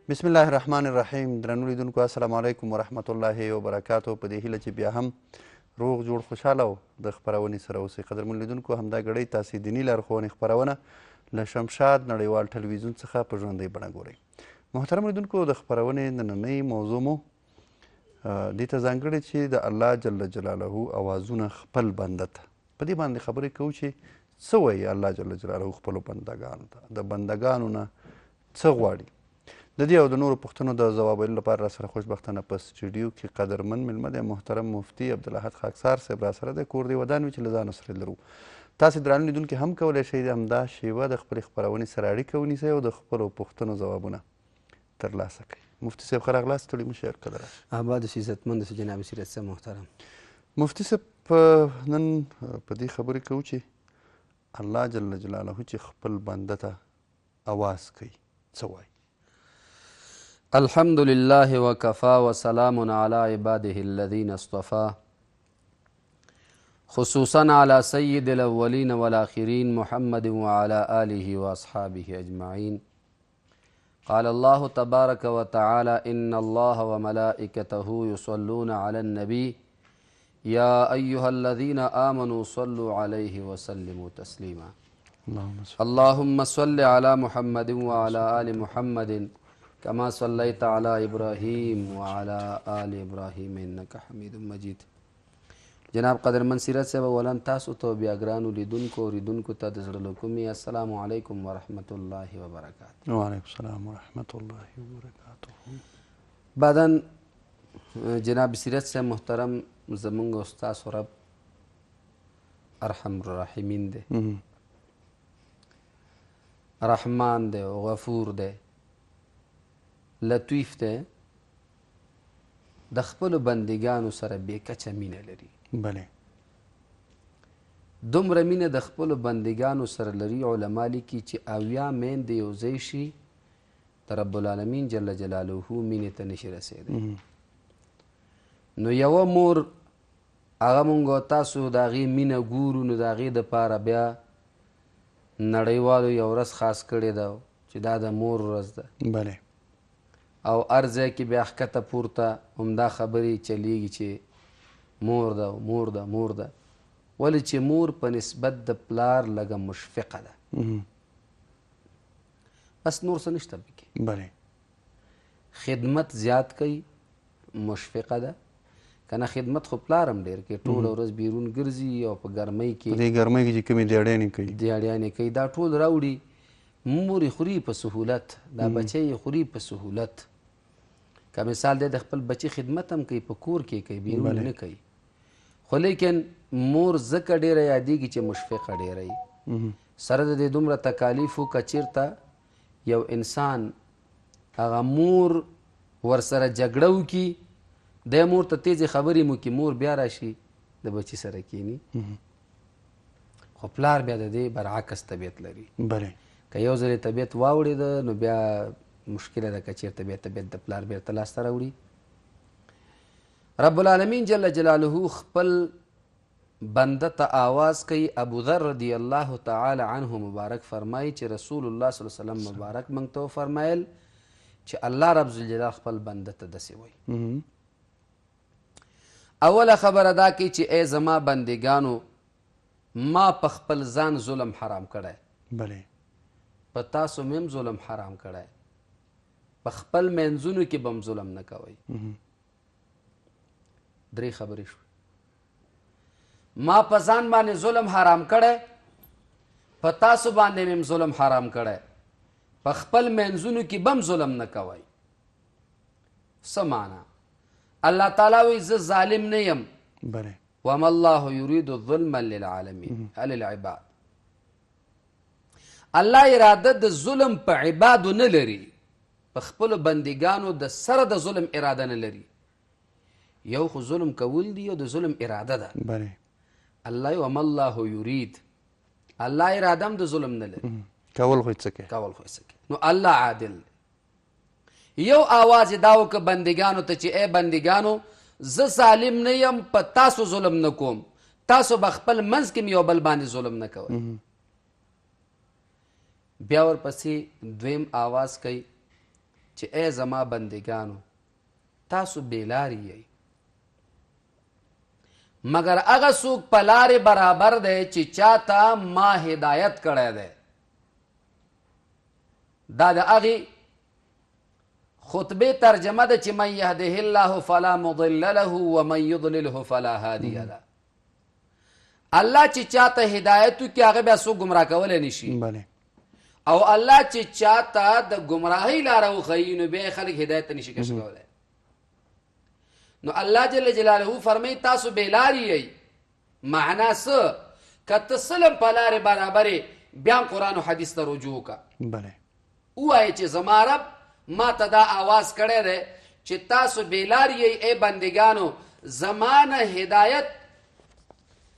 بسم الله الرحمن الرحیم. درنو لیدونکو السلام علیکم ورحمت الله وبرکاتو. په دې هیله چې بیا هم روغ جوړ خوشحاله او د خپرونې سره اوسئ. قدرمن لیدونکو، همدا ګړۍ تاسې دیني لارښوونې خپرونه له شمشاد نړیوال ټلویزیون څخه په ژوندۍ بڼه ګورئ. محترم لیدونکو، د خپرونې نننۍ موضوع مو دې ته ځانګړې چې د الله جل جلاله اوازونه خپل بنده ته په دې باندې خبرې کوو چې څه وایي الله جل جلاله خپلو بندګانو ته، د بندګانو نه څه غواړي. د دې او د نورو پوښتنو د ځواب ویلو لپاره راسره خوشبختانه په سټوډیو کې قدرمن میلمه دی محترم مفتي عبدالاحد خاکسار صاحب راسره دی. کور دی ودان وي چې له ځانه سره لرو. تاسې درانه لیدونکي هم کولی شئ همدا شیوه د خپلې خپرونې سره اړیکه ونیسئ او د خپلو پوښتنو ځوابونه ترلاسه کړئ. مفتي صاحب ښه راغلاست. ستړي مه شئ. هرکله راشئ. آباد اوسئ، عزتمند اوسئ جناب سیرت صاحب محترم. مفتي صاحب، نن په دې خبرې کوو چې الله جل جلاله چې خپل بنده ته اواز کوي څه وایي. الحمد لله وكفى وسلام على عباده الذين اصطفى، خصوصا على سيد الأولين والآخرين محمد وعلى آله وأصحابه أجمعين. قال الله تبارك وتعالى: إن الله وملائكته يصلون على النبي يا أيها الذين آمنوا صلوا عليه وسلموا تسليما. اللهم صل على محمد وعلى آل محمد كما صليت على إبراهيم وعلى آل إبراهيم إنك حميد مجيد. جناب قدرمن سیرت صاحب، اولا تاسو ته بیا ګرانو لیدونکو اوریدونکو ته د زړه له کومې السلام علیکم ورحمت الله وبرکاته. وعلیکم السلام ورحمت الله وبرکاته. بعدن جناب سیرت صاحب محترم، زمونږ او ستاسو رب ارحم الراحمین دی، رحمان دی، غفور دی، لطیف دی، د خپلو بندګانو سره بې کچه مینه لري. بله، دومره مینه د خپلو بندګانو سره لري، علما لیکي چې 80 میندې یو ځای شي د رب العالمین جل جلاله مینې ته نشي رسېدی. نو یوه مور هغه مونږ او تاسو د هغې مینه ګورو، نو د هغې دپاره بیا نړیوالو یو ورځ خاص کړې ده چې دا د مور ورځ ده. بله، او هر ځای کې بیا ښکته پورته همدا خبرې چلیږي چې مور ده مور ده مور ده، ولې چې مور په نسبت د پلار لږه مشفقه ده، بس نور څه نشته پکې. بله، خدمت زیات کوي، مشفقه ده. که نه خدمت خو پلار هم ډېر کوي، ټوله ورځ بیرون ګرځي او په ګرمۍ کې په دې ګرمۍ کې چې کومې دیاړیانې کوي دیاړیانې کوي، دا ټول راوړي. مور یې خوري په سهولت، دا بچی یې خوري په سهولت. که مثال دی د خپل بچی خدمت هم کوي، په کور کې کوي، بیرون نه کوي. خو لیکن مور ځکه ډېره یادېږي چې مشفقه ډېره وي. سره د دې دومره تکالیفو که چېرته یو انسان هغه مور ورسره جګړه وکړي، دی مور ته تیزې خبرې مو کړي، مور بیا راشي د بچي سره کښېني. خو پلار بیا د دې برعکس طبیعت لري. بله، که یو ځل طبیعت واوړېده نو بیا مشکله ده که چېرته بیا طبیعت د پلار بیرته لاسته راوړي. رب العالمین جل جلاله خپل بنده ته آواز کوي. ابو ذر رضی الله تعالی عنه مبارک فرمایي چې رسول الله صلی الله علیه وسلم مبارک موږ ته وفرمایل چې الله رب ذوالجلال خپل بنده ته داسې وایي. اوله خبره دا کوي چې ای زما بندګانو، ما په خپل ځان ظلم حرام کړی، بله، په تاسو مې هم ظلم حرام کړی، په خپل منځونو کې به هم ظلم نه کوئ. درې خبرې شوې. ما په ځان باندې ظلم حرام کړی، په تاسو باندې مې هم ظلم حرام کړی، په خپل منځونو کې به هم ظلم نه کوئ. څه معنا؟ الله تعالی وایي زه ظالم نه یم. بله، وما الله یرید ظلما للعالمین للعباد. الله اراده د ظلم په عبادو نه لري، په خپلو بندګانو د سره د ظلم اراده نه لري. یو خو ظلم کول دی، یو د ظلم اراده ده. بله، الله وما الله یرید، الله اراده هم د ظلم نه لري، کول خو یې څه کوي، کول خو یې څه کوي. نو الله عادل. یو آواز یې دا وکړه بندګانو ته چې ای بندګانو، زه ظالم نه یم، په تاسو ظلم نه کوم، تاسو به خپل منځ کې یو بل باندې ظلم نه کوئ. بیا ورپسې دویم آواز کوي چې ای زما بندگانو تاسو بېلارې یئ مگر هغه څوک په لارې برابر دی چې چاته ما هدایت کړی دی دا د هغې خطبه ترجمه ده چې من یهده الله فلا مضل له ومن یضلله فلا هادی له الله چې چاته هدایت وکړي هغه بیا څوک ګمراه کولی نشي او الله چې چاته د ګمراهۍ لاره وښیي نو بیا خلک هدایت ته نشي کش کولی نو الله جل جلاله فرمایي تاسو بېلارې یئ معنا څه که ته سلم په لارې برابرې بیا قرآن و حدیث ته رجوع وکړه ووایې چې زما رب ما ته دا آواز کړی دی چې تاسو بېلارې یئ ای بندګانو زما نه هدایت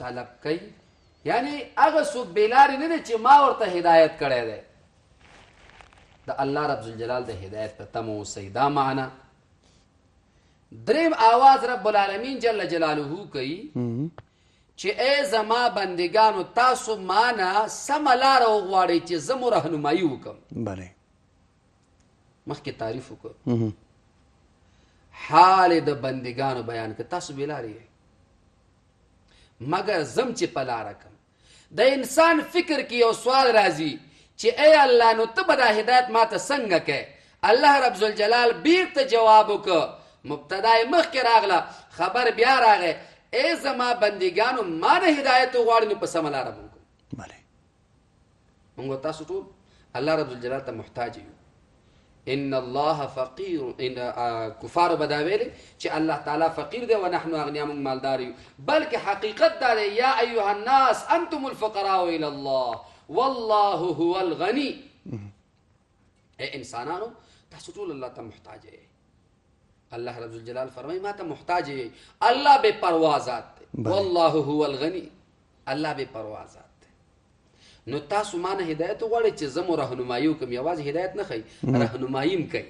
طلب کوي یعنی هغه څوک بېلارې نه دی چې ما ورته هدایت کړی دی د الله رب ذوالجلال د هدایت ته تمه اوسئ دا معنا دریم آواز رب العالمین جل جلاله کوي چې ای زما بندگانو تاسو مانا سمه لاره وغواړئ چې زه مو رهنمایي وکړم مخکې تعریف وکړو حال د بندگانو بیان که تاسو بېلارې یئ مګر زم چې په لاره کم د انسان فکر کې یو سوال راځي چې ای الله نو ته به دا هدایت ما ته څنګه کوې الله رب ذوالجلال بیرته جواب وکړه مبتدا یې مخکې راغله خبر بیا راغی ای زما بندګانو ما نه هدایت وغواړي نو په سمه لاره به وکړو موږ تاسو ټول الله رب ذوالجلال ته محتاج یو ان الله فقیر ان کفار به دا ویلې چې الله تعالی فقیر دی و نحن اغنیا موږ مالدار یو بلکې حقیقت دا دی یا ایها الناس انتم الفقراء الى الله والله هو الغنی ای انسانانو تاسو ټول الله ته محتاج یئ الله رب الجلال فرمایي ما ته محتاج یئ الله بے پروا ذات دی والله هو الغنی الله بے پروا ذات دی نو تاسو ما نه هدایت وغواړئ چې زه مو رهنمایي وکړم یوازې هدایت نه ښیي رهنمایي م کوي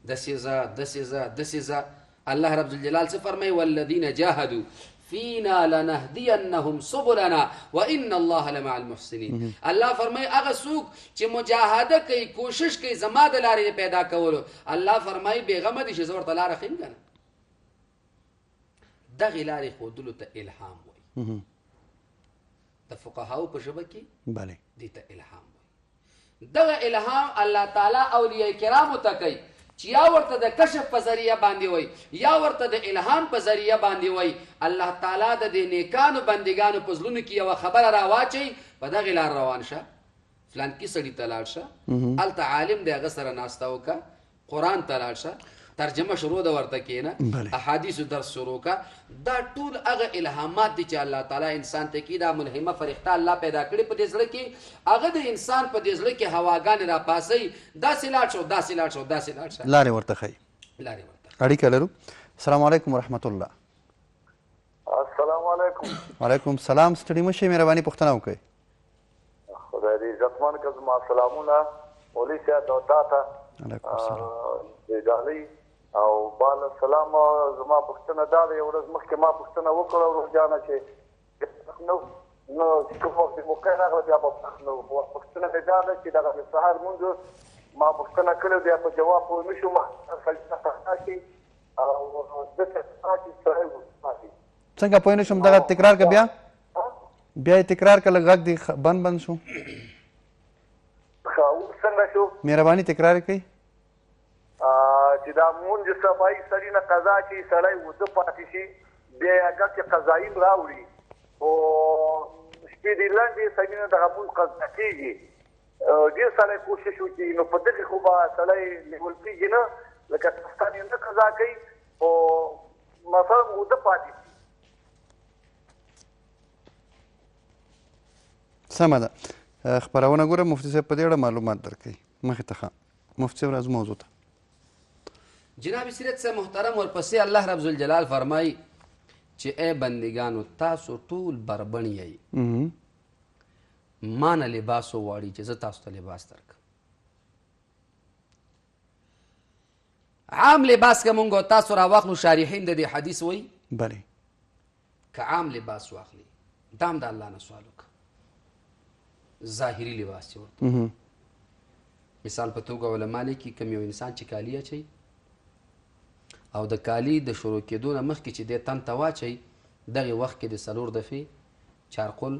داسې ځه الله رب الجلال څه فرمایي والذین جاهدوا فینا لنهدینهم سبلنا وان الله لمع المحسنین الله فرمایي هغه څوک چې مجاهده کوي کوشش کوي زما د لارې پیدا کولو الله فرمایي بېغمه دي چې زه ورته لاره ښیم که نه دغې لارې ښودلو ته الهام وایي د فقهاو په ژبه کې دې ته الهام وایي دغه الهام الله تعالی اولیاء کرامو ته کوي چې یا ورته د کشف په ذریعه باندې وای یا ورته د الهام په ذریعه باندې وای الله تعالی د دې نیکانو بندګانو په زړونو کې یوه خبره راواچوي په دغې لار روان شه فلانکي سړي ته لاړ شه هلته عالم دی هغه سره ناسته وکړه قرآن ته لاړ شه ترجمه شروع ده ورته کېنه احادیثو درس شروع کا دا ټول هغه الهامات دي چې الله تعالی انسان ته کې دا ملهمه فرښته الله پیدا کړي په دې زړه کې هغه د انسان په دې زړه کې هواګانې راپاسوي داسې لاړ شو داسې لاړ شو داسې لاړ شه لارې ورته ښیي اړیکه لرو السلام علیکم ورحمت الله السلام علیکم وعلیکم السلام ستړي مه شئ مهرباني پوښتنه وکړئ خدای دې عزتمن کړه زما سلامونه مولوي صاحب او تا ته علیکم السلام د ډالۍ او بال سلام زما پوښتنه دا ده یو ورځ مخکې ما پوښتنه وکړه ورجانه چې نو کوم وخت مو کړه راغله بیا نو پوښتنه مې دا ده چې دغه سهار مونږ ما پوښتنه کړې بیا په جواب پوه نه شوم فلسفه راشي او دته راشي سره وځي څنګه پوه نه شوم دغه تکرار که بیا بیا یې تکرار که لږ غږ دې بند شو څنګه شو مهرباني تکرار کوي چې دا مونږ صفایي سړي نه قضا چې سړی وده پاتې شي بیا یې هغه کې قضایي راوړي او شپې دې لنډې سړي نه دغه مونږ قضا کېږي ډېر سړی کوشش وکړي نو په دغې خو به سړی نیول کېږي نه لکه ستان یې نه قضا کوي او مثلا وده پاتې شي سمه ده خپرونه ګوره مفتي صاحب په دې اړه معلومات درکوي مخې ته ښه مفتي صاحب راځو موضوع ته جناب سیرت صاحب محترم ورپسې الله رب ذوالجلال فرمایي چې ای بندګانو تاسو ټول بربڼ یئ ما نه لباس وغواړي چې زه تاسو ته لباس درکړم عام لباس که مونږ تاسو راواخلو شارحین د دې حدیث وایي بلې که عام لباس واخلي دا هم د الله نه سوال وکړه ظاهري لباس چې ورته مثال په توګه علما لیکي کوم یو انسان چې کالي اچوي او د کالي د شروع کېدو نه مخکې چې دی تن ته واچوي دغې وخت کې د 4 دفعې چارقل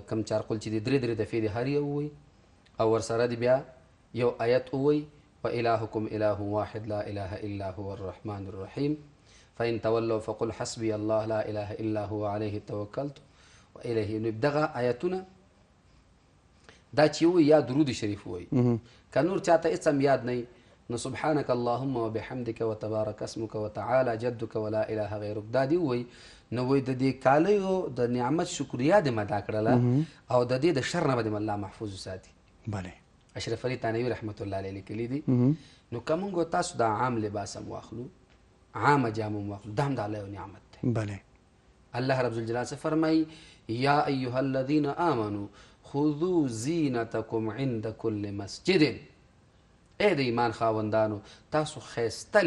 کم چارقل چې د 3 دفعې د هر یو ووایي او ورسره د بیا یو آیت ووایي وإلهكم إله واحد لا إله إلا هو الرحمن الرحيم فإن تولوا فقل حسبي الله لا إله إلا هو عليه توكلت وإليه ينيب. دغه آیتونه دا چې وایي یا درود شریف وایي که نور چاته هېڅ هم یاد نه نو سبحانك اللهم وبحمدك وتبارك اسمك وتعالى جدك ولا اله غيرك دا دی وایي نو وایي د دې کالیو د نعمت شکریا دې مدا کړله او د دې د شر نه به دې الله محفوظ وساتي. بله اشرف علي تانوي رحمت الله علیه لیکلي دي نو که موږ تاسو دا عام لباس هم واخلو عامه جامه هم واخلو دا هم د الله یو نعمت دی. بله الله رب الجلال څه فرمایي یا ایها الذین آمنوا خذوا زینتکم عند کل مسجد. ای د ایمان خاوندانو تاسو ښایسته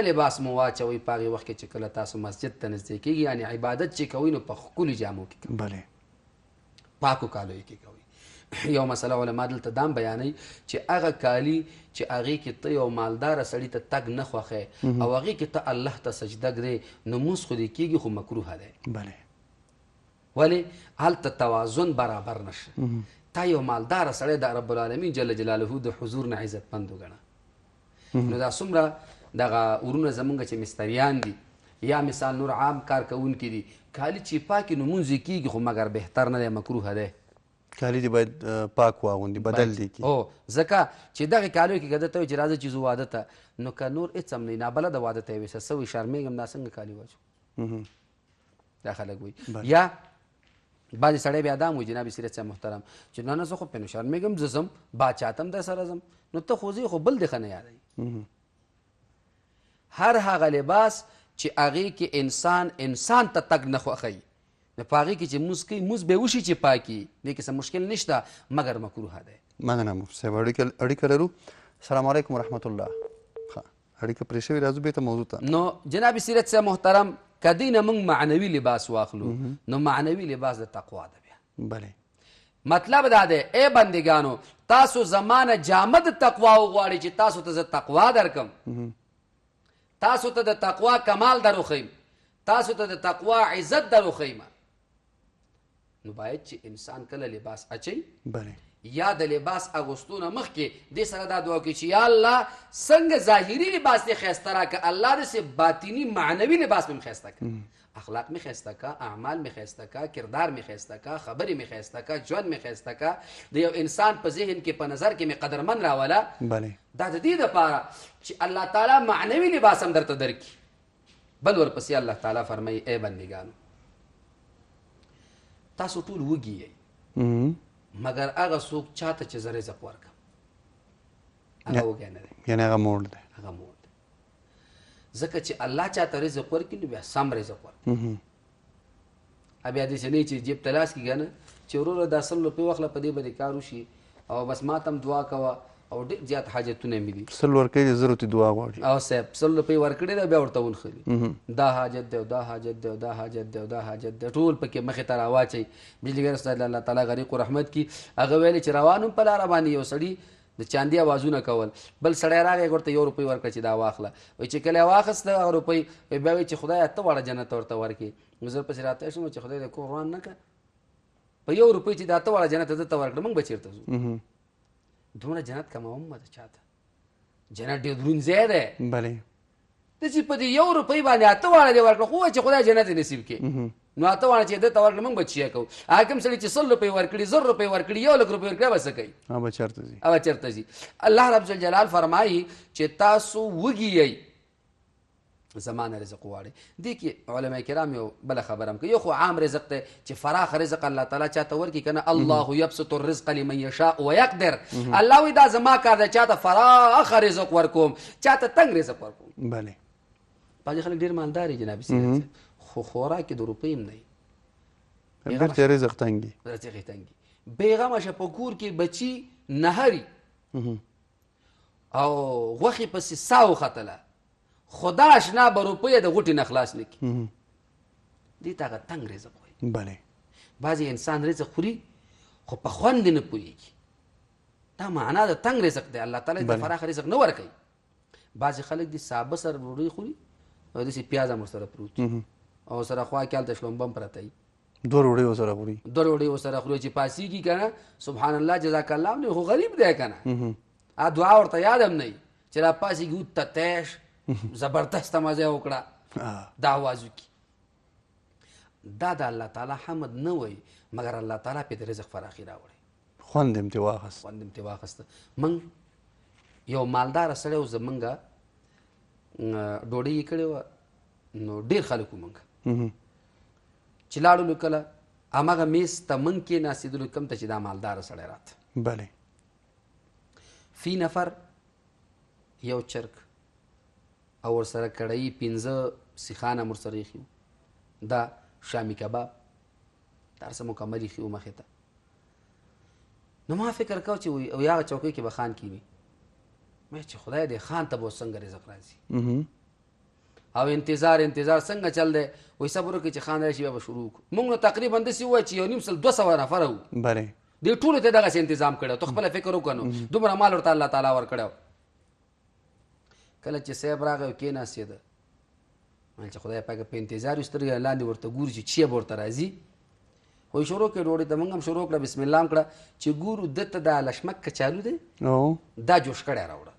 لباس مو واچوئ په هغې وخت کې چې کله تاسو مسجد ته نږدې کېږي یعنې عبادت چې کوئ نو په ښکلو جامو کې کوئ بله پاکو کالیو کې کوئ. یو مسله علما دلته دام بیانوي چې هغه کالي چې هغې کې ته یو مالداره سړي ته تګ نه خوښی او هغې کې ته الله ته سجده ږدې نو مونځ خو دې کېږي خو مکروه دی. بله ولې هلته توازن برابر نشه. تا یو مالداره سړی د رب العالمین جل جلاله د حضور نه عزتمند وګڼه. نو دا څومره دغه ورونه زمونږ چې مستریان دي یا مثال نور عام کار کوونکي دي کالي چې پاکي نو مونځ یې کېږي خو مګر بهتر نه دی مکروه دی. کالي دې باید پاک واغوندي بدل دي کی او ځکه چې دغه کالیو کې کده ته چې راځه چې زه واده ته نو که نور هېڅ هم نه نابلده واده ته یې ویسه سوی شرمېږم دا څنګه کالي واچو دا خلک وایي. یا بعضې سړی بیا دا هم وایي جناب سیرت صاحب محترم چې نه زه خو پرې نو شرمېږم زه ځم باچا ته هم در سره ځم نو ته خو ځې خو بل دې ښه نه یادوي. هر هغه لباس چې هغې کې انسان ته تګ نه خوښوي نو په هغې کې چې مونځ کوي مونځ به وشي چې پاکي دې کې څه مشکل نشته مګر مکروه دی. مننه مفتي صاحب اړیکه لرو. السلام علیکم ورحمت الله. اړیکه پرې شوې راځو بېرته موضوع ته. نو جناب سیرت صاحب محترم که دې نه موږ معنوي لباس واخلو نو معنوي لباس د تقوا ده بیا. بله مطلب دا دی ای بندګانو تاسو زمانه جامه د تقوا وغواړئ چې تاسو ته زه تقوا درکم تاسو ته د تقوا کمال در وښیم تاسو ته د تقوا عزت در وښیم نو باید چې انسان کله لباس اچوي بله یا د لباس اغوستو نه مخکې دې سره دا دعا کوي چې یا الله څنګه ظاهري لباس دې ښایسته راکړه الله داسې باطني معنوي لباس مې ښایسته کړه اخلاق مې ښایسته کړه اعمال مې ښایسته کړه کردار مې ښایسته کړه خبرې مې ښایسته کړه ژوند مې ښایسته کړه د یو انسان په ذهن کې په نظر کې مې قدرمن راوله بله دا د دې دپاره چې الله تعالی معنوي لباس هم درته درکړي. بل ورپسې الله تعالی فرمایي ای بندګانو تاسو ټول وږي یئ مګر هغه څوک چاته چې زه رزق ورکړم هغه وږی نه دی یعنې هغه موړ دی هغه موړ دی ځکه چې الله چاته رزق ورکړي نو بیا سم رزق ورکړي. بیا داسې نه چې جیب ته لاس کېږه نه چې وروره دا 100 روپۍ واخله په دې به دې کار وشي او بس ما ته هم دعا کوه او ډېر زیات حاجتونه مې دي 100 ورکوي د 0 ته دعا غواړي او صاحب 100 روپۍ ورکړې ده بیا ورته ونښلي دا حاجت دی او دا حاجت دی او دا حاجت دی او دا حاجت دی ټول پکې مخې ته راواچوي. بجلیګر استاد الله تعالی غریق و رحمت کی هغه ویلې چې روان هم په لاره باندې یو سړي د چاندي اوازونه کول بل سړی راغی ورته 1 روپۍ ورکړه چې دا واخله وایي چې کله یې واخیسته هغه روپۍ بیا وایي چې خدایه ته واړه جنت ورته ورکړي زه ورپسې راته شوم چې خدای دې کور روان نه کړه په 1 روپۍ چې دا ته واړه جنت ده ته ورکړه موږ به چېرته ځو دومره جنت کموم مه د چاته جنت ډېر دروند ځای دی بله داسې په دې 1 روپۍ باندې 8 واړه دې ورکړه خو چې خدای جنت یې نصیب کړي نو 8 واړه چې ده ته ورکړه موږ به چیا کوو هغه کوم سړي چې 100 روپۍ ورکړي 0 روپۍ ورکړي 1 لک روپۍ ورکړي به څه کوي هغه چېرته ځي هغه چېرته ځي. الله رب الجلال فرمایي چې تاسو وږي یئ زمانه رزق غواړي. دې کې علما کرام یو بله خبره هم کوي یو خو عام رزق دی چې فراخ رزق الله تعالی چاته ورکړي که نه الله یبسط الرزق لمن یشاء ویقدر الله وایي دا زما کار دی چاته فراخ رزق ورکوم چاته تنګ رزق ورکوم. بله بعضې خلک ډېر مالدار دي جناب سیرت خو خوراک یې د روپۍ هم نه وي بېرته رزق تنګي رزق یې تنګي بېغمه شه په کور کې بچي نهري او غوښې پسې سا وختله خدا اشنا به روپۍ د غوټې نه خلاص نه کړي دې ته هغه تنګ رزق وایي. بله بعضې انسان رزق خوري خو په خوند نه پوهېږي دا معنا د تنګ رزق دی. الله تعالی د فراخ رزق نه ورکوي. بعضې خلک دي سابه سره ډوډۍ خوري او داسې پیاز هم ورسره پروت او سره خوا کې هلته شلومبه هم پرته وي، دوه ډوډۍ ورسره خوري، دوه ډوډۍ ورسره خوري چې پاسېږي که نه سبحان الله جزاک الله هم نه، خو غریب دی که نه، دعا ورته یاد هم نه وي چې را پاسېږي اوته تیش زبردسته مزه یې وکړه دا آواز وکړي. دا د الله تعالی حمد نه وایي، مګر الله تعالی پې د رزق فراخي راوړی، خوند یې ترې واخست. خوند یې ترې واخسته. موږ یو مالداره سړی و، زمونږ ډوډۍ یې کړې وه، نو ډېر خلک وو موږ چې لاړلو کله هماغه میز ته موږ کېناستېدلو کوم ته چې دا مالداره سړی راته. بلې فی نفر یو چرګ او ورسره کړایي 15 سیخان هم ورسره ایښي وو، دا شامي کباب دا هر څه مکمل ایښي وو مخې ته. نو ما فکر کو چې او یا چوکۍ کې به خان کینی، مې چې خدای دې خان ته به څنګه رزق راځي او انتظار څنګه چل دی. وایي صبر وکړئ چې خان راشي بیا به شروع کړو. موږ نو تقریبا داسې ووایه چې 1.5 نفره وو، بلې دې ټولو ته دغسې انتظام کړی، ته خپله فکر وکړه نو دومره مال ورته الله تعالی ورکړی. کله چې صاحب راغی او کېناستېده، ویل چې خدای پاکه په انتظار یو سترګې لاندې ورته ګوري چې چی به ورته راځي. وایي شروع کړې ډوډۍ ته، موږ هم شروع کړه، بسم الله هم کړه چې ګورو ده ته دا لشمک کچالو دی دا جوش کړی راوړه.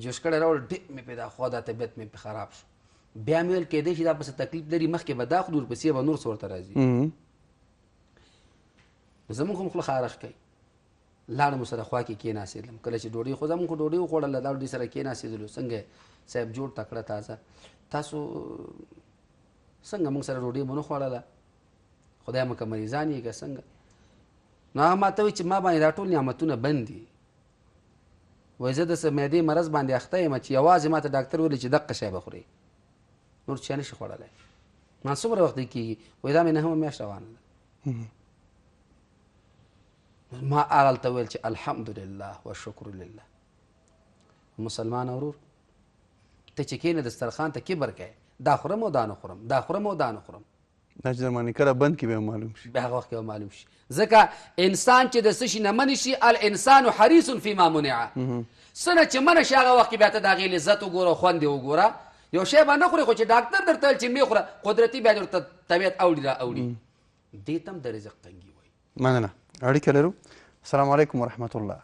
جوش کړی راوړه، ډېر مې پې دا خوا دا طبیعت مې پې خراب شو. بیا مې ویل کېدی شي دا پسې تکلیف لري، مخکې به دا خورو ورپسې به نور څه ورته راځي. زمونږ خو خوله خارښ کوي. لاړم سره خوا کې کېناستېدلم، کله چې ډوډۍ خو زمونږ خو ډوډۍ وخوړله، دا ډوډۍ سره کېناستېدلو. څنګه صاحب جوړ تکړه تازه، تاسو څنګه موږ سره ډوډۍ مو نه خوړله، خدای مو که مریضان یې که څنګه؟ نو هغه ما ته وایي چې ما باندې دا ټول نعمتونه بند دي. وایي زه د څه معدې مرض باندې اخته یم چې یوازې ما ته ډاکټر ویلي چې دقه شی به خورې، نور شی نه شي خوړلی. ما څومره وخت کېږي؟ وایي دا مې 9 میاشت روانه ده. ما هغلته ویل چې الحمدلله والشکر لله. مسلمان ورور ته چې کېنه دسترخوان ته کبر کوې، دا خورم او دا نه خورم، دا خورم او دا نه خورم، دا چې درمانې کله بند کړي به معلوم شي، بیا هغه وخت کې به معلوم شي. ځکه انسان چې د څه شي نه منې شي، الانسان حریص فیما منع، څه نه چې منع شي هغه وخت کې بیا ته د هغې لذت وګوره، خوند یې وګوره. یو شی به نه خورې، خو چې ډاکټر درته ویل چې مې خوره، قدرتي بیا درته طبیعت اوړي را اوړي. دې ته هم د رزق تنګي وایي. مننه. اړیکه لرو. السلام علیکم ورحمت الله.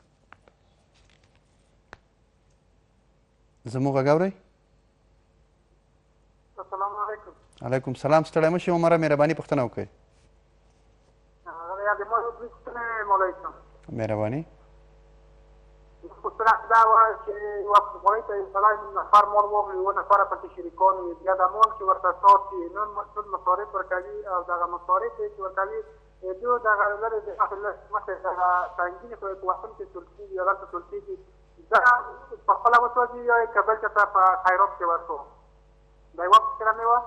زموږ غږ اورئ؟ السلام علیکم. علیکم السلام. ستړی مه شئ عمره، مهرباني پوښتنه وکړئ. مهرباني. پوښتنه دا وه چې یوه افغانۍ ته یو سړی نفر مال واخلي، 2 نفره پکې شریکان وي، بیا د مال چې ورته ساتي نور ټول مصارف ورکوي او دغه مصارف چې ورکوي دو دغه لرې د مخې دغه سنګینې په وطن کې ټول کېږي، هغلته ټول کېږي، دا په خپله وسوځي یا یې که بل چا ته په خیرات کې ورکړو. دا یوه پوښتنه مې وه.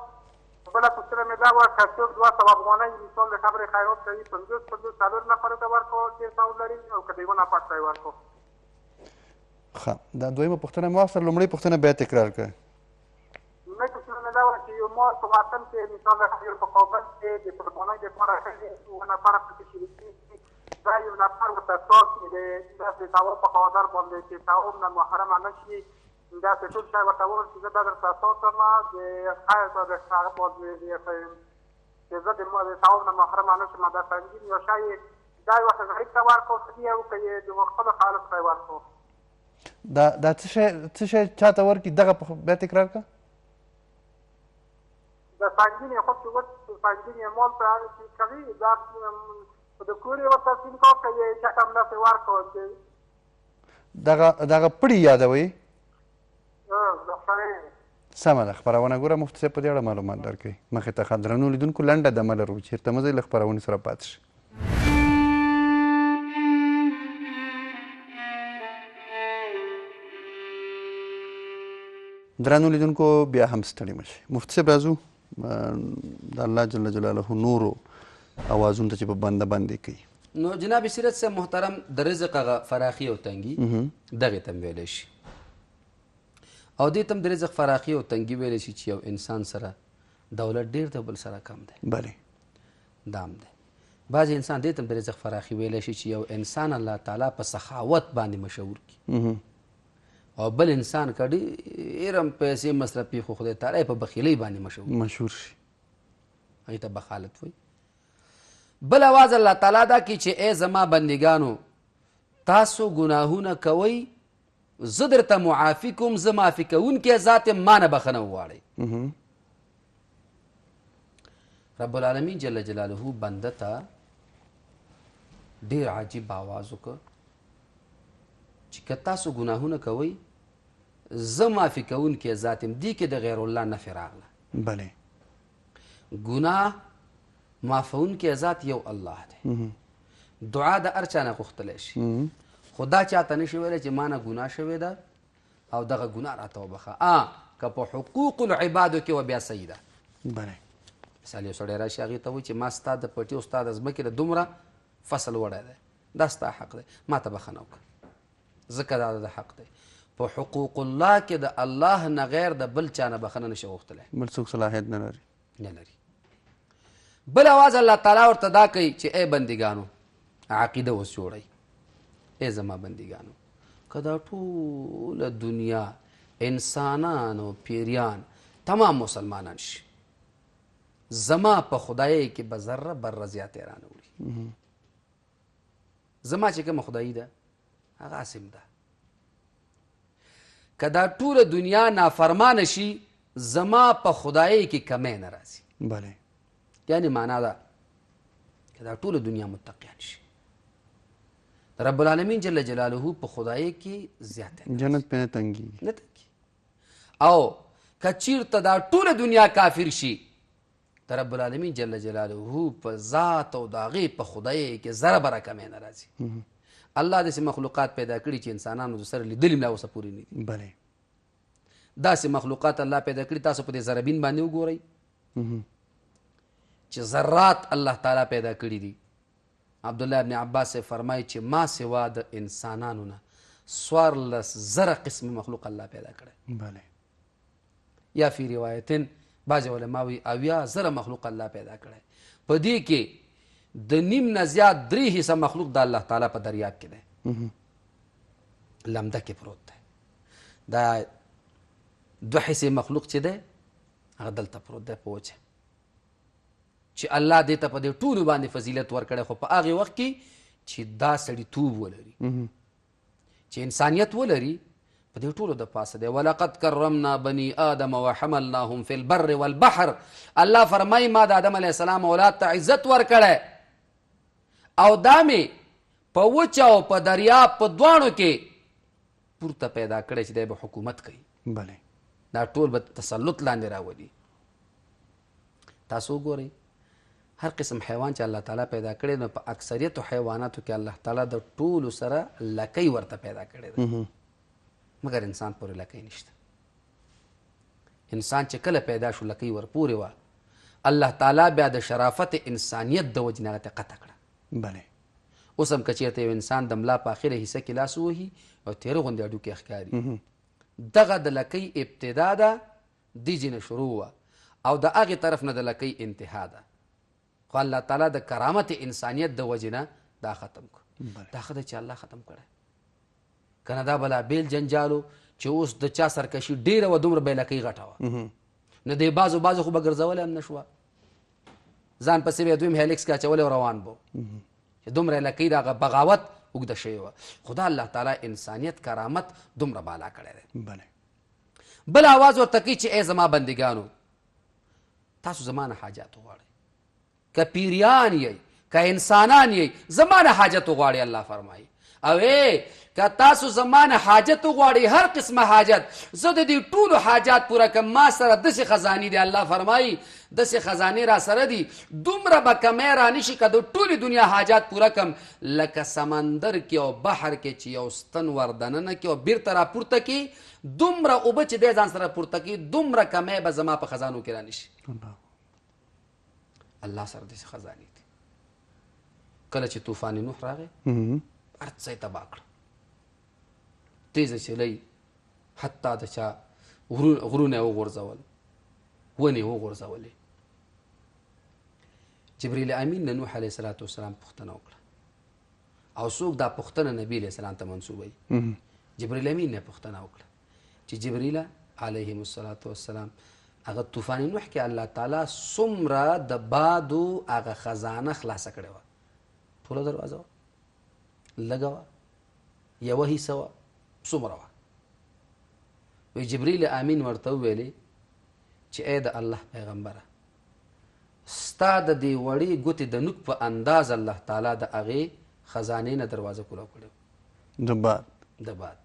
بله پوښتنه مې دا وه که څوک 200 افغانۍ مثال د خبرې خیرات کوي، 50 څلور نفرو ته ورکړو 100 لري، او که د یوه نفر ته یې ورکړو. ښه، دا دویمه پوښتنه مې واخیستله، لومړۍ پوښتنه بیا تکرار کړه. لومړۍ پوښتنه مې دا وه چې یو مال په وطن کې مثال د خیر په قابل کې د قربانۍ دپاره ښځې 2 نفره پکې شریک کېږي، دا یو نفر ورته ساتي داسې ثواب په خاطر باندې چې ثواب نه محرمه نه شي، داسې ټول شی ورته وویل چې زه دا درته ساتم د خیر په هغه باندې چې زه د ثواب نه محرمه نه شم، دا سنګین یو شی دا یې ورته غریب ته ورکړو، ښځې یې که یې د خپلو خالص ته یې ورکړو. دا څه شی چاته ورکړي؟ دغه بیا تکرار کړه. د سنګین خود چې سنګین مال ته چې کوي دا د کور یې ورته سین کړو، که یې چاته همداسې ورکړو چې دغه پړي یادوئ؟ سمه ده. خپرونه ګوره مفتي صاحب په دې اړه معلومات درکوي. مخې ته ښه. درنو لیدونکو لنډه دمه لرو، چېرته مه ځئ، له خپرونې سره پاتې شئ. درنو لیدونکو بیا هم ستړي مه شئ. مفتي صاحب راځو د الله جل جلاله نورو اوازونو ته چې په بنده باندې کوي. نو جناب سیرت صاحب محترم، د رزق هغه فراخي او تنګي دغې ته هم ویلی شي، او دې ته هم د رزق فراخي او تنګي ویلی شي چې یو انسان سره دولت ډېر د بل سره کم دی. بلې دا هم دی. بعضې انسان دې ته هم د رزق فراخي ویلی شي چې یو انسان الله تعالی په سخاوت باندې مشهور کړي او بل انسان که ډېر هم پیسې مصرفي خو خدای تعالی په بخیلۍ باندې مشهور شي هغې ته بخالت وایي. بل اواز الله تعالی دا کی چې ای زما بندگانو تاسو ګناهونه کوئ زه درته معافي کوم زه معافي کوونکی ذات یم ما نه بخښنه وغواړئ. رب العالمین جل جلاله بنده ته ډېر عجیب آواز وکړه چې که تاسو ګناهونه کوئ زه معافي کوونکی ذات یم. دې کې د غیر الله نفې راغله. بله ګناه معافونکی ذات یو الله دی. دعا د هر چا نه غوښتلی شي خو دا چاته نشي ویلی چې ما نه ګناه شوې ده او دغه ګناه راته وبخښه. که په حقوق العبادو کې و بیا صحیح ده. بله مثال یو سړی راشي هغې ته وایي چې ما ستا د پټي او ستا د ځمکې د دومره فصل وړی دی دا ستا حق دی ما ته بخښنه وکړه ځکه دا د حق دی. په حقوق الله کې د الله نه غیر د بل چا نه بخښنه نشي غوښتلی بل څوک صلاحیت نه لري. نه لري. بل اواز الله تعالی ورته دا کوي چې ای بندګانو عقیده اوس جوړئ. ای زما بندګانو که دا ټوله دنیا انسانان او پیریان تمام مسلمانان شي زما په خدایۍ کې به ذره بره زیاتې رانه وړي. زما چې کومه خدایي ده هغه اسم ده. که دا ټوله دنیا نافرمانه شي زما په خدایۍ کې کمی نه راځي. بله یعنی معنا ده که دا ټوله دنیا متقیان شي رب العالمین جل جلاله په خدایۍ کې زیاته جنت پې نه تنګېږي نه تنګي. او که چیرته دا ټوله دنیا کافر شي د رب العالمین جل جلاله په ذات او د هغې په خدایۍ کې ذره بره کمی نه راځي. الله داسې مخلوقات پیدا کړي چې انسانانو د سره لیدلي م لا اوسه پورې نه دي. بله داسې مخلوقات الله پیدا کړي تاسو په دې ذربین باندې وګورئ چې ذرات الله تعالی پیدا کړي دي. عبدالله ابن عباس فرمایي چې ما سوا د انسانانو نه 14,000 قسم مخلوق الله پیدا کړی. بله یا فی روایتن بعض علما وایي 80,000 مخلوق الله پیدا کړی. په دې کې د نیم نه زیات 3 حصه مخلوق د الله تعالی په دریاب کې دی لمده کې پروت دی. دا 2 حصې مخلوق چې دی هغه دلته پروت دی په وچه چې الله دې ته په دې ټولو باندې فضیلت ورکړی خو په هغې وخت کې چې دا سړیتوب ولري چې انسانیت ولري په دې ټولو د پاسه دی. ولقد کرمنا بني آدم وحملناهم فی البر والبحر. الله فرمایي ما د آدم علیه السلام اولاد ته عزت ورکړی او دا مې په وچه او په دریاب په دواړو کې پورته پیدا کړی چې دی به حکومت کوي. بله دا ټول به تسلط لاندې راولي. تاسو وګورئ هر قسم حیوان چې الله تعالی پیدا کړی نو په اکثریتو حیواناتو کې الله تعالی د ټولو سره لکۍ ورته پیدا کړی ده مګر انسان پورې لکۍ نشته. انسان چې کله پیدا شو لکۍ ورپورې وه الله تعالی بیا د شرافت انسانیت د وجې نه هغه ته قطع کړه. بله اوس هم که چېرته یو انسان د ملا په اخره حصه کې لاس ووهي او تیره غوندې هډوکې ښکاري دغه د لکۍ ابتدا ده دې ځینې شروع وه او د هغې طرف نه د لکۍ انتها ده خو الله تعالی د کرامت انسانیت د وجې نه دا ختم کړو. دا ښه ده چې الله ختم کړی که نه دا بلا بیل جنجالو چې اوس د چا سرکشي ډېره وه دومره به یې لکۍ غټه وه نه دی بعضو خو به ګرځولی هم نه شوه ځان پسې به یې دویم هیلیکس کې اچولی او روان به چې دومره یې لکۍ د هغه بغاوت اوږده شوې وه خو دا الله تعالی انسانیت کرامت دومره بالا کړی دی. بله بل آواز ورته کوي چې ای زما بندګانو تاسو زما نه حاجات وغواړئ که پیریان یئ که انسانان یئ زما نه حاجت وغواړئ. الله فرمایي او که تاسو زما نه حاجت وغواړئ هر قسمه حاجت زه د دې ټولو حاجات پوره کړم. ما سره داسې خزانې دي الله فرمایي داسې خزانې را سره دي دومره به کمی رانشي که د ټولې دنیا حاجات پوره کړم لکه سمندر کې او بحر کې چې یو ستن وردننه کې او بیرته راپورته کې دومره اوبه چې دی ځان سره پورته کې دومره کمی به زما په خزانو کې رانشي. الله سره داسې خزانې دي. کله چې طوفان نوح راغی هر څه یې تباه کړه تیزه چلی حتی د چا غرونه یې وغورځول ونې یې وغورځولې جبرئیل امین نه نوح علیه السلام پوښتنه وکړه او څوک دا پوښتنه نبی علیه السلام ته منسوبوي جبرئیل امین نه پوښتنه وکړه چې جبرئیل علیه السلام هغه طوفان نوح کې الله تعالی څومره د بادو هغه خزانه خلاصه کړې وه ټوله دروازه وه لږه وه یوه حصه وه څومره وه وی جبرئیل امین ورته وویلې چې ای د الله پیغمبره ستا د دې وړې ګوتې د نوک په انداز الله تعالی د هغې خزانې نه دروازه کولاو کړې د باد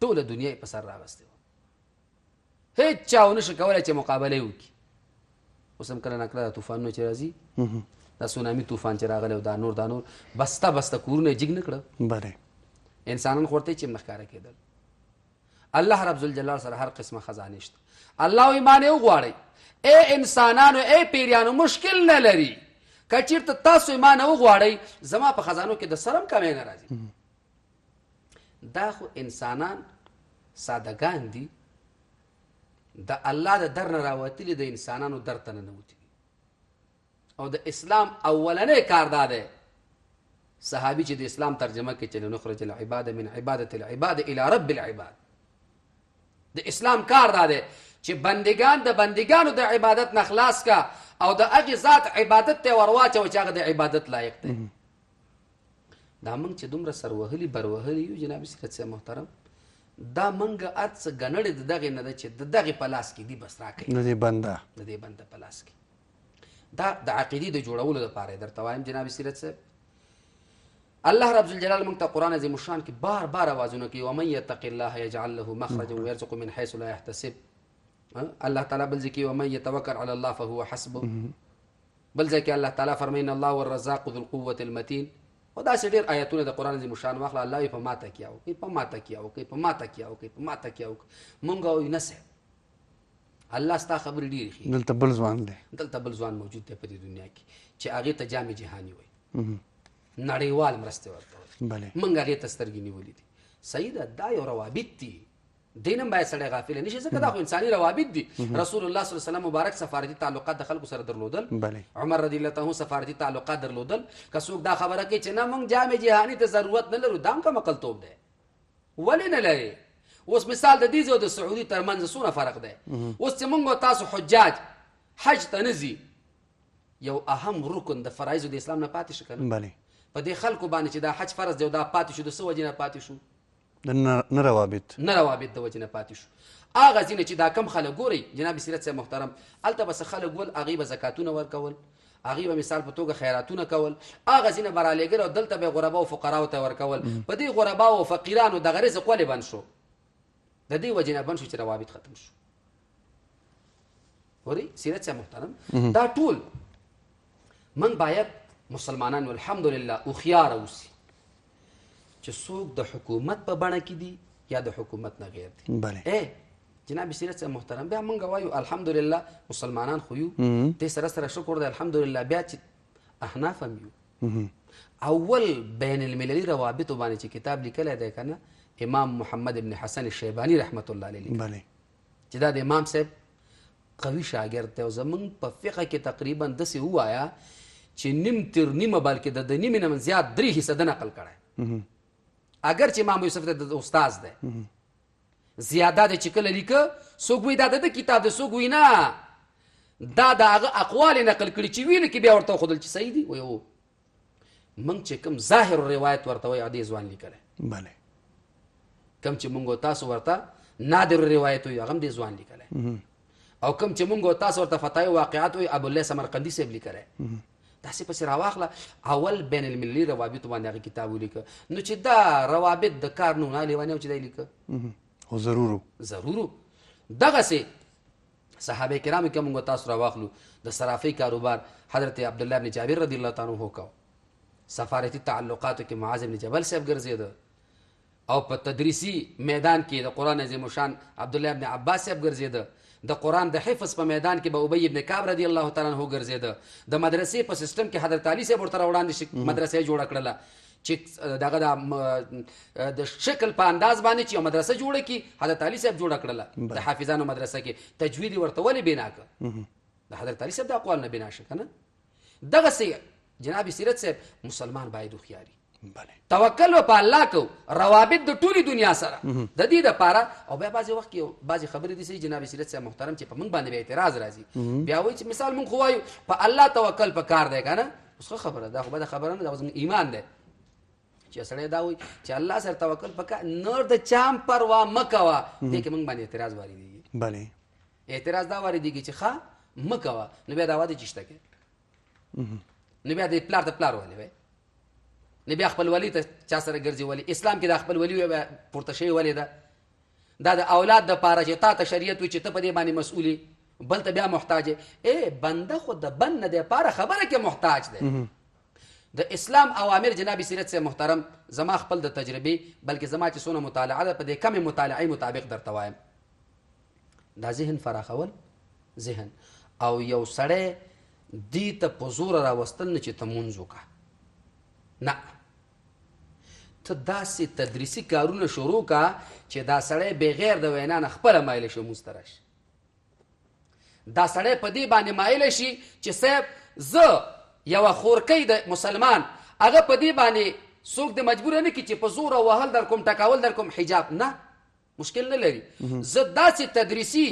ټوله دنیا یې په سر راغستې وه هیڅ چا ونشي کولی چې مقابله یې وکړي اوس هم کله ناکله دا طوفانونه چې راځي دا سونامي طوفان چې راغلی او دا نور بسته کورونه یې جګ نه کړه انسانان خو ورته یې چې هم نه ښکاره کېدل الله رب ذوالجلال سره هر قسمه خزانې شته الله وایي ما نه وغواړئ ای انسانانو ای پیریانو مشکل نه لري که چېرته تاسو یې ما نه وغواړئ زما په خزانو کې د سرم کمی نه راځي دا خو انسانان سادهګان دي د الله د در نه راوتلي د انسانانو در ته ننوتي او د اسلام اولنی کار دا دی صحابي چې د اسلام ترجمه کې چې لنخرج العباد من عبادة العباد الى رب العباد د اسلام کار دا دی چې بندگان د بندگانو د عبادت نه خلاص کا او د هغې ذات عبادت ته ورواچوه چې هغه د عبادت لایق دی دا موږ چې دومره سروهلي بروهلي یو جناب سیرت صاحب محترم دا منګه هر څه ګنړې د دغې نه ده چې د دغې په لاس کې دي بس راکوي د دې بنده په لاس کې دا د عقیدې د جوړولو دپاره یې درته وایم جناب سیرت صاحب الله رب ذوالجلال موږ ته قرآن عظیم الشان کې بار بار اوازونه کوي ومن یتق الله یجعل له مخرجا ویرزقه من حیث لا یحتسب الله تعالی بل ځای کې ومن یتوکل علی الله فهو حسبه بل ځای کې الله تعالی فرمایي ان الله هو الرزاق ذو القوة المتین او داسې ډېر آیتونه د قرآن عظیم الشان واخله الله یې په ما تکیه وکړي په ما تکیه وکړي په ما تکیه وکړي په ما تکیه وکړي مونږ وایو نه صاحب الله ستا خبرې ډېرې ښې دلته بل ځوان موجود دی په دې دنیا کې چې هغې ته جامې جهاني وایي نړیوال مرستې ورته وایي مونږ هغې ته سترګې نیولې دي صحیح ده دا یو روابط دي دینم باید سړی غافل نه شي ځکه دا خو انساني روابط دي رسول الله صلی الله علیه وسلم مبارک سفارتي تعلقات د خلکو سره درلودل عمر رضی الله عنه سفارتي تعلقات درلودل که څوک دا خبره کوي چې نه موږ جامې جهاني ته ضرورت نه لرو دا هم کوم عقلتوب دی ولې نه لري اوس مثال د دې ځای او د سعودي ترمنځ څونه فرق دی اوس چې موږ تاسو حجاج حج ته نه ځي یو اهم رکن د فرایضو د اسلام نه پاتې شو که نه په دې خلکو باندې چې دا حج فرض دی او دا پاتې شو د څه وجې نه پاتې شو نه روابط د وجې نه پاتې شو هغه ځینې چې دا کم خلک ګورئ جناب سیرت صاحب محترم هلته به څه خلک ول هغوی به زکاتونه ورکول هغوی به مثال په توګه خیراتونه کول هغه ځینې به رالیږل او دلته به یې غربا او فقراو ته ورکول په دې غربا او فقیرانو دغه رزق ولې بند شو د دې وجې نه بند شو چې روابط ختم شو ورئ سیرت صاحب محترم دا ټول من باید مسلمانان الحمدلله هوښیاره اوسي چې څوک د حکومت په بڼه کې دي یا د حکومت نه غیر دي جناب سیرت صاحب محترم بیا موږ وایو الحمدلله مسلمانان خو یو دې سره شکر دی الحمدلله بیا چې احناف هم یو اول بین المللي روابطو باندې چې کتاب لیکلی دی که نه امام محمد ابن حسن الشیباني رحمت الله علیه لیکلی چې دا د امام صاحب قوي شاګرد دی او زموږ په فقه کې تقریبا داسې ووایه چې نیم تر نیمه بلکې د نیمې نه زیات 3% د نقل کړی اگر چې امام یوسف د استاز دی زیاده دی چې کله لیکه څوک وایي دا د کتاب دی څوک وایي نه دا د هغه اقوال یې نقل کړي چې وینو کې بیا ورته وښودل چې صحیح دي وایي موږ چې کوم ظاهر روایت ورته وایي هغه ځوان لیکلی کوم چې موږ تاسو ورته نادر روایت وایي هغه هم دې ځوان لیکلی او کوم چې موږ تاسو ورته فتاوی واقعات وایي ابوالله سمرقندي صاحب لیکلی داسې پسې راواخله اول بین المللي روابطو باندې هغه کتاب ولیکه نو چې دا روابط د کار نو نه لیونی او چې دی لیکه خو ضرورو دغسې صحابه کرامو کې موږ تاسو راواخلو د صرافۍ کاروبار حضرت عبدالله ابن جابر رضی الله تعالی عنه کو سفارتي تعلقاتو کې معاذ ابن جبل صاحب ګرځېده او په تدریسي میدان کې د قرآن عظیم الشان عبدالله ابن عباس صاحب ګرځېده د قرآن د حفظ په میدان کې به ابی ابن کعب رضی الله تعالی عنه ګرځېده د مدرسې په سیستم کې حضرت علي صاحب ورته راوړاندې مدرسه یې جوړه کړله چې دغه د شکل په انداز باندې چې یو مدرسه جوړه کړي حضرت علي صاحب جوړه کړله د حافظانو مدرسه کې تجوید ورته ولې بنا کړه د حضرت علي صاحب د اقوال نه بنا شه که نه دغسې جناب سیرت صاحب مسلمان باید هوښیاري بله توکل به په الله کو روابط د ټولې دنیا سره د دې دپاره او بیا بعضې وخت کې بعضې خبرې دي جناب سیرت صاحب محترم چې په موږ باندې بیا اعتراض راځي بیا وایي چې مثال موږ خو وایو په الله توکل په کار دی که نه اوس ښه خبره دا خو بده خبره نه ده زموږ ایمان دی چې سړی دا وایي چې الله سره توکل په کار نور د چا هم پروا مه کوه دې کې موږ باندې اعتراض واردېږي بله اعتراض دا واردېږي چې ښه مه کوه نو بیا دا واده چې شته کې نو بیا د پلار ته پلار ولې وی نو بیا خپل ولی ته چا سره ګرځي ولی اسلام کې د خپل ولی پورته شوی ولې ده دا د اولاد دپاره چې تا ته شریعت وي چې ته په دې باندې مسؤلي بل ته بیا محتاج ای بنده خو د بند نه دپاره خبره کې محتاج دی د اسلام اوامر جناب سیرت صاحب محترم زما خپل د تجربې بلکې زما چې څونه مطالعه ده په دې کمې مطالعې مطابق درته وایم دا ذهن فراخول ذهن او یو سړی دې ته په زوره راوستل نه چې ته مونځ وکړه نه ته داسې تدریسي کارونه شروع کا چې دا سړی بغیر د وینا نه خپله مایله شي مونځ ته راشي دا سړی په دې باندې مایله شي چې صاحب زه یوه خورکۍ د مسلمان هغه په دې باندې څوک د مجبوره نه کړي چې په زوره وهل در کوم ټکول در کوم حجاب نه مشکل نه لري زه داسې تدریسي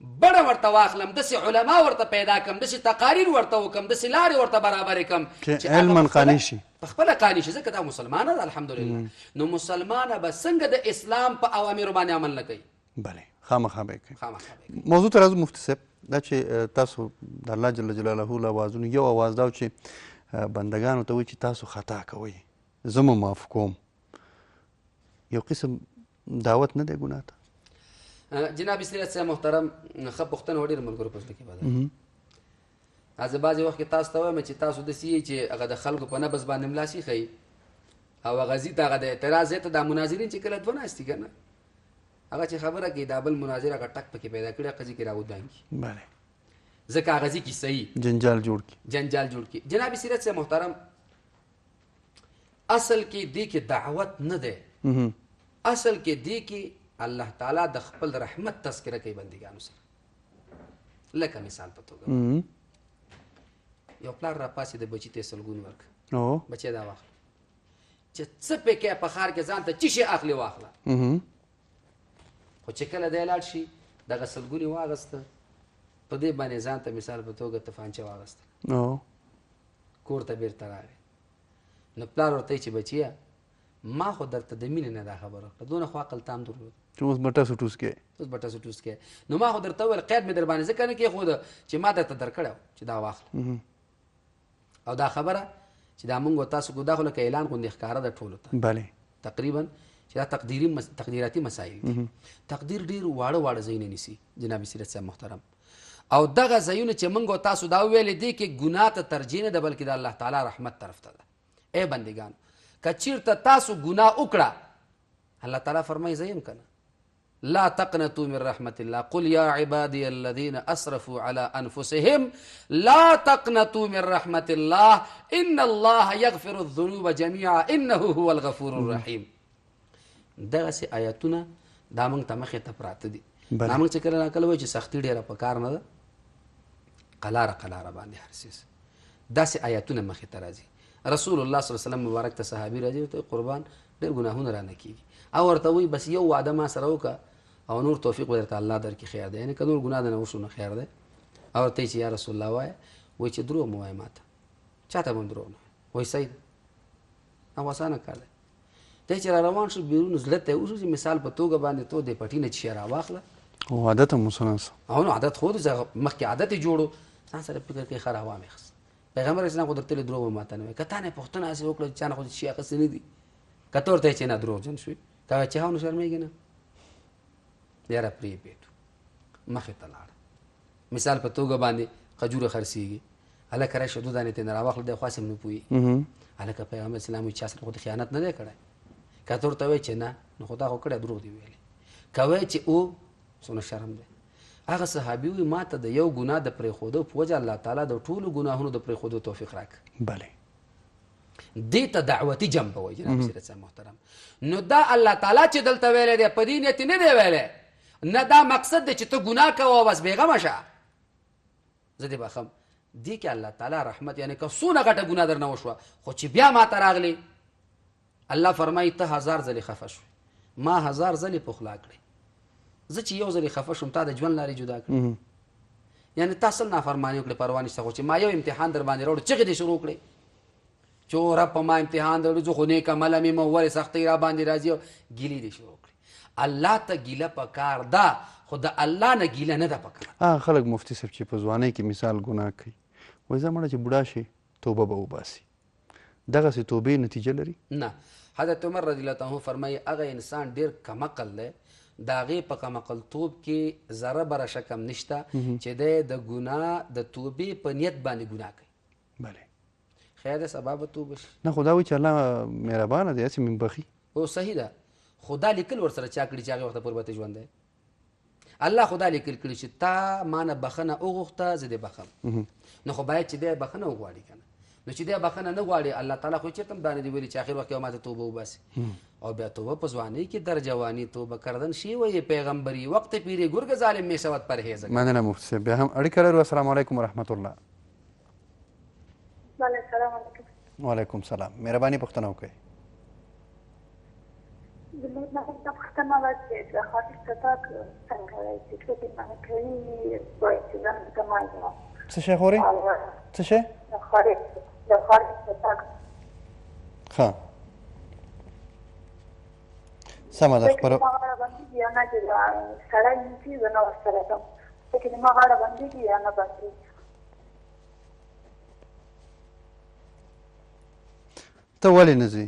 بڑا ورته واخلم داسې علما ورته پیدا کم داسې تقاریر ورته وکم داسې لارې ورته برابرې کم چې علما قانع شي په خپله قانع شي ځکه دا مسلمانه ده الحمدلله نو مسلمانه به څنګه د اسلام په اوامرو باندې عمل نه کوي بله خامخا به کوي خامخا به کوي موضوع ته راځو مفتي صاحب دا چې تاسو د الله جل جلاله له اوازونو یو اواز دا و چې بندګانو ته وایي چې تاسو خطا کوئ زه مو معاف کوم یو قسم دعوت نه دی ګناه ته جناب سیرت صاحب محترم ښه پوښتنه و ډېرو ملګرو په زړه کې بدل زه بعضې وخت کې تاسو ته وایم چې تاسو داسې یئ چې هغه د خلکو په نبض باندې ملاسي ښیي او هغه ځي ته هغه د اعتراض ځای ته دا مناظرین چې کله دوه ناستي که نه هغه چې خبره کوي دا بل مناظر هغه ټک پکې پیدا کړي هغه ځي کې راودانګي بله ځکه هغه ځي کې صحیح جنجال جوړ کړي جنجال جوړ کړي جناب سیرت صاحب محترم اصل کې دې کې دعوت نه دی اصل کې دې کې الله تعالی د خپل رحمت تذکره کوي بندګانو سره لکه مثال په توګه یو پلار راپاسې د بچي ته سلګون ورکړه بچی دا واخله چې څه پکې په ښار کې ځان ته څه شي اخلي واخله خو چې کله دی لاړ شي دغه سلګونې واغسته په دې باندې ځان ته مثال په توګه تفانچه واغسته کور ته بیرته راغی نو پلار ورته چې بچیه ما خو درته د مینې نه دا خبره وکړه دونه خو عقل تام درلود چې اوس به ټسو ټوس کوې اوس به ټسو ټوس کوې نو ما خو درته وویل قید مې در باندې ځکه نه کېښوده چې ما درته درکړی چې دا واخله او دا خبره چې دا مونږ تاسو کو دا خو لکه اعلان غوندې ښکاره ده ټولو ته بله تقریبا چې دا تقدیراتي مسایل دي تقدیر ډېر واړه واړه ځایونه نیسي جناب سیرت صاحب محترم او دغه ځایونه چې مونږ تاسو دا ویلې دي کې ګناه ته ترجیح نه ده بلکې د الله تعالی رحمت طرف ته ده ای بندګان که چیرته تاسو ګناه وکړه الله تعالی فرمایي زه یم که نه لا تقنطوا من رحمة الله قل يا عبادي الذين أسرفوا على أنفسهم لا تقنطوا من رحمة الله إن الله يغفر الذنوب جميعا إنه هو الغفور الرحيم دغسې آیاتونه دا موږ ته مخې ته پراته دي دا موږ چې کله ناکله وایو چې سختي ډېره په کار نه ده قلاره قلاره باندې هر څیز داسې آیاتونه مخې ته راځي رسول الله صلی الله علیه وسلم مبارک ته صحابي راځي ورته قربان ډېر ګناهونه رانه کېږي او ورته وایي بس یو وعده ما سره وکړه او نور توفیق به درته الله درکړي خیر دی یعنې که نور ګناه د نه وشو نه خیر دی او ورته چې یا رسول الله وایه وایي چې دروغ مه وایه ما ته چا ته به دروغ نه وایي صحیح ده او اسانه کار دی دی چې را روان شو بیرون زړه ته وشو چې مثال په توګه باندې تو دې پټي نه چې شی راواخله او عادت هم وسناسه او نو عادت خو مخکې عادت یې جوړو ځان سره فکر کوي ښه راوا مې اخیست پیغمبر اسلام خو درته دروغ به ماته نه وایي که تا نه پوښتنه هسې وکړه چې چا نه خو شي اخیستی نه دي که ته ورته یې چې نه دروغجن شوي که چې هو نو شرمېږي نه یاره پرېږدو مخې ته لاړه مثال په توګه باندې خجوره خرڅېږي هلکه راشه دو دانې ترېنه راواخله دی خو هسې هم نه پوهېږي هلکه پیغمبر اسلام وایي چا سره خو د خیانت نه دی کړی که ته ورته وایې چې نه نو خو دا خو کړی دروغ دی ویلې که وایې چې او څونه شرم دی هغه صحابي وایي ما ته د یو ګناه د پرېښودو په وجه الله تعالی د ټولو ګناهونو د پرېښودو توفیق راکړه بله دې ته دعوتي جنب به وایي جناب سیرت صاحب محترم نو دا الله تعالی چې دلته ویلی دی په دې نیت نه دی ویلی نه دا مقصد دی چې ته ګناه کوه او بس بېغمه شه زه دې بخم دې کې الله تعالی رحمت یعنی که څونه غټه ګناه درنه وشوه خو چې بیا ما ته راغلی الله فرمایي ته 1000 ځلې خفه شوې ما 1000 ځلې پخلا کړې زه چې یو ځلې خفه شوم تا د ژوند لارې جدا کړې یعنی تا سل نافرماني وکړې پروا نشته خو چې ما یو امتحان در باندې راوړو چغې دې شروع کړې چې رب په ما امتحان درلو زه خو نیک عمله مې ولې سختۍ را باندې راځي ګیلې دې شروع کړې الله ته ګیله پکار ده خو د الله نه ګیله نه ده پکار خلک مفتي صاحب چې په ځوانۍ کې مثال ګناه کوي وایي زه مړه چې بوډا شي توبه به وباسي دغسې توبې نتیجه لري نه حضرت عمر رضی الله عنه فرمایي هغه انسان ډېر کمعقل دی د هغې په کمعقلتوب کې ذره بره شک هم نشته چې دی د ګناه د توبې په نیت باندې ګناه کوي بله خیر دی سبا به توبه شي نه خو دا وایي چې الله مهربانه دی هسې مې بخي او صحیح ده خو دا لیکل ورسره چا کړي چې هغې وخته پورې به ته ژوند دی الله خو دا لیکل کړي چې تا ما نه بخښنه وغوښته زه دې بخم نو خو باید چې دی بخښنه وغواړي که نه نو چې دی بخښنه نه غواړي الله تعالی خو چېرته هم دا نه دي ویلي چې اخر وخت کې به ما ته توبه وباسي او بیا توبه په ځوانۍ کې در جوانی توبه کردن شی وی پیغمبری وقت پیری گرگ ظالم می شود پرهیز مننه مفتی صاحب بیا هم اړیکه لرو السلام علیکم ورحمت الله وعلیکم السلام مهرباني پوښتنه وکړئ څه شی خورئ څه شی ښه سمه ده خپره ته ولې نه ځې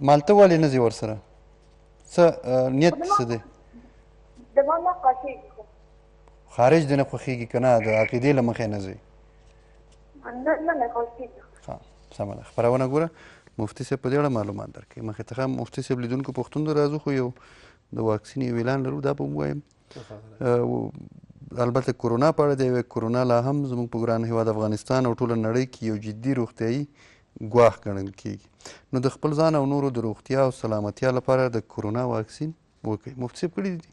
مالته ولې نه ځې ورسره څه نیت څه دی خارج دې نه خوښېږي که نه د عقیدې له مخې نه ځې سمه ده خپرونه ګوره مفتي صاحب په دې اړه معلومات درکوي مخې ته مفتي صاحب لیدونکو پوښتنو ته راځو خو یو د واکسین یو اعلان لرو دا به ووایم البته کرونا په اړه دی کرونا لا هم زموږ په ګران هېواد افغانستان او ټوله نړۍ کې یو جدي روغتیایي ګواښ ګڼل کېږي نو د خپل ځان او نورو د روغتیا او سلامتیا لپاره د کرونا واکسین وکړئ مفتي صاحب کړي دي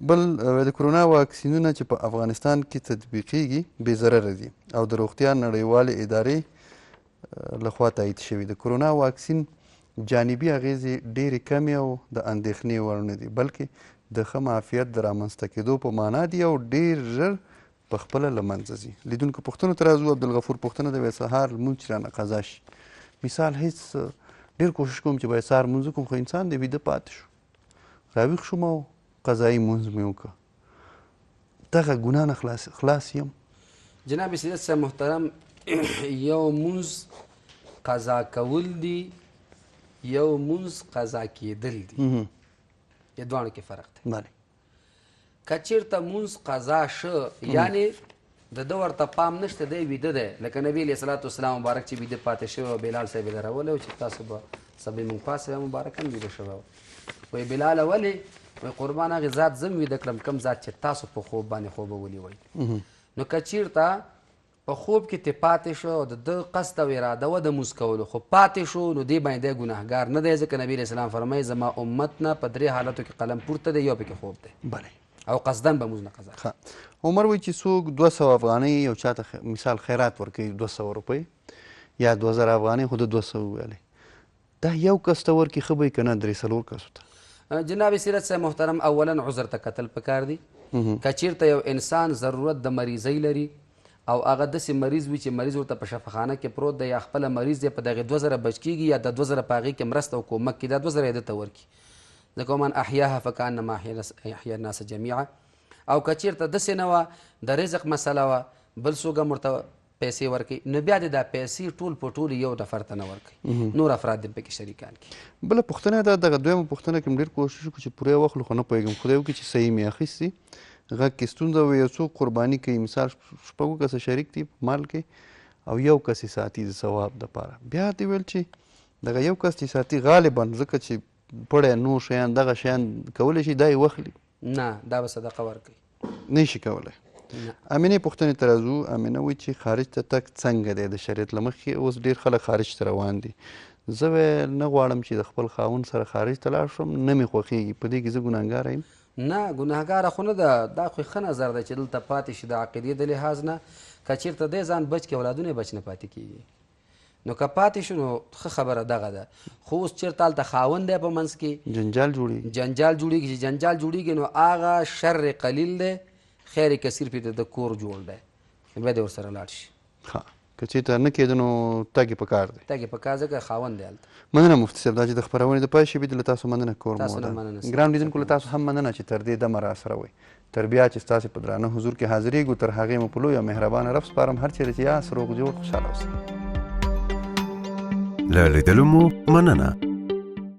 بل د کرونا واکسینونه چې په افغانستان کې تطبیقیږي بې ضرره دي او د روغتیا نړیوالې ادارې لخوا تایید شوي د کرونا واکسین جانبي اغېزې ډېرې کمې او د اندېښنې وړ نه دي بلکې د ښه معافیت د رامنځته کېدو په معنا دي او ډېر ژر په خپله له منځه ځي لیدونکو پوښتنو ته راځو عبدالغفور پوښتنه د سهار لمونځ چې رانه قضا شي مثال هېڅ ډېر کوشش کوم چې باید سهار لمونځ وکړم خو انسان دی ویده پاتې شو راویښ شوم او قضایي لمونځ مې وکړه دغه ګناه نه خلاص یم جناب سیدت صاحب محترم یو لمونځ قضا کول دي یو لمونځ قضا کېدل دي یا دواړو کې فرق دی بله که چېرته لمونځ قضا شه یعنې د ده ورته پام نشته دی ویده دی لکه نبي علیه صلات وسلام مبارک چې ویده پاتې شوی او بلال صاحب یې درولی و چې تاسو به سبې موږ پاسې مبارک هم ویده شوی و وایي بلاله ولې وایي قربان هغې ذات زه م ویده کړم کوم ذات چې تاسو په خوب باندې خوبولي وایي نو که چېرته په خوب کې ته پاتې شو او د ده قصد او اراده وه د لمونځ کولو خو پاتې شو نو دې باندې دی ګناهګار نه دی ځکه نبي علیه السلام فرمایي زما امت نه په 3 حالتو کې قلم پورته دی یو پکې خوب دی بله او قصدن به لمونځ نه قضا عمر وایي چې څوک 200 افغانۍ یو چاته مثال خیرات ورکوي 200 روپۍ یا 2000 افغانۍ خو د 200 وویلې دا یو کس ته ورکړي ښه به یي که نه 3-4 کسو ته جناب سیرت صاحب محترم اولا عذر ته کتل پکار دی که چېرته یو انسان ضرورت د مریضۍ لري او هغه داسې مریض وي چې مریض ورته په شفاخانه کې پروت دی یا خپله مریض دی په دغې 2000 بچ کېږي یا د 2000 په هغې کې مرسته او کومک کړي دا 2000 یې ده ته ورکړي ځکه من احیاها فکانما احیا الناس جمیعا او که چېرته داسې نه وه د رزق مسله وه بل څوک هم ورته پیسې ورکوي نو بیا د دا پیسې ټول په ټول یو نفر ته نه ورکوي نور افراد دې پکې شریکان کړي بله پوښتنه ده دغه دویمه پوښتنه کې م ډېر کوشش وکړو چې پوره واخلو خو نه پوهېږم خدای وکړي چې صحیح مې اخیستي غږ کې ستونزه وي یو څوک قرباني کوي مثال شپږو کسه شریک دي په مال کې او یو کس یې ساتي د ثواب دپاره بیا دې ویل چې دغه یو کس چې ساتي غالبا ځکه چې پړی نور شیان دغه شیان کولی شي دا یې واخلي نه دا به صدقه ورکوي نه شي کولی امینې پوښتنې ته راځو امینه وایي چې خارج ته تګ څنګه دی د شریعت له مخې اوس ډېر خلک خارج ته روان دي زه نه غواړم چې د خپل خاوند سره خارج ته لاړ شم نه مې خوښېږي په دې کې زه ګناهګاره یم نه ګناهګاره خو نه ده، دا خو ښه نظر دی چې دلته پاتې شي د عقیدې د لحاظ نه. که چېرته دی ځان بچ کړي اولادونه یې بچ نه پاتې کېږي. نو که پاتې شو نو ښه خبره دغه ده. خو اوس چېرته هلته خاوند دی په منځ کې جنجال جوړېږي چې جنجال جوړېږي نو هغه شر قلیل دی، خیر کثیر پې د کور جوړ دی، بیا دې ورسره لاړ شي. ښه که چېرته نه کېده نو تګ یې پکار دی. تګ یې پکار ځکه خاوند دی هلته. مننه مفتي صاحب، دا چې د خپرونې د پای شېبې له تاسو مننه کوم. تاسو نه مننه. ګران لیدونکو له تاسو هم مننه چې تر دې دمه راسره وئ. تر بیا چې ستاسې په درانه حضور کې حاضرېږو، تر هغې مو په لوی او مهربانه رب سپارم. هر چېرې چې یاست روغ جوړ خوشحاله اوسئ. له لیدلو مو مننه.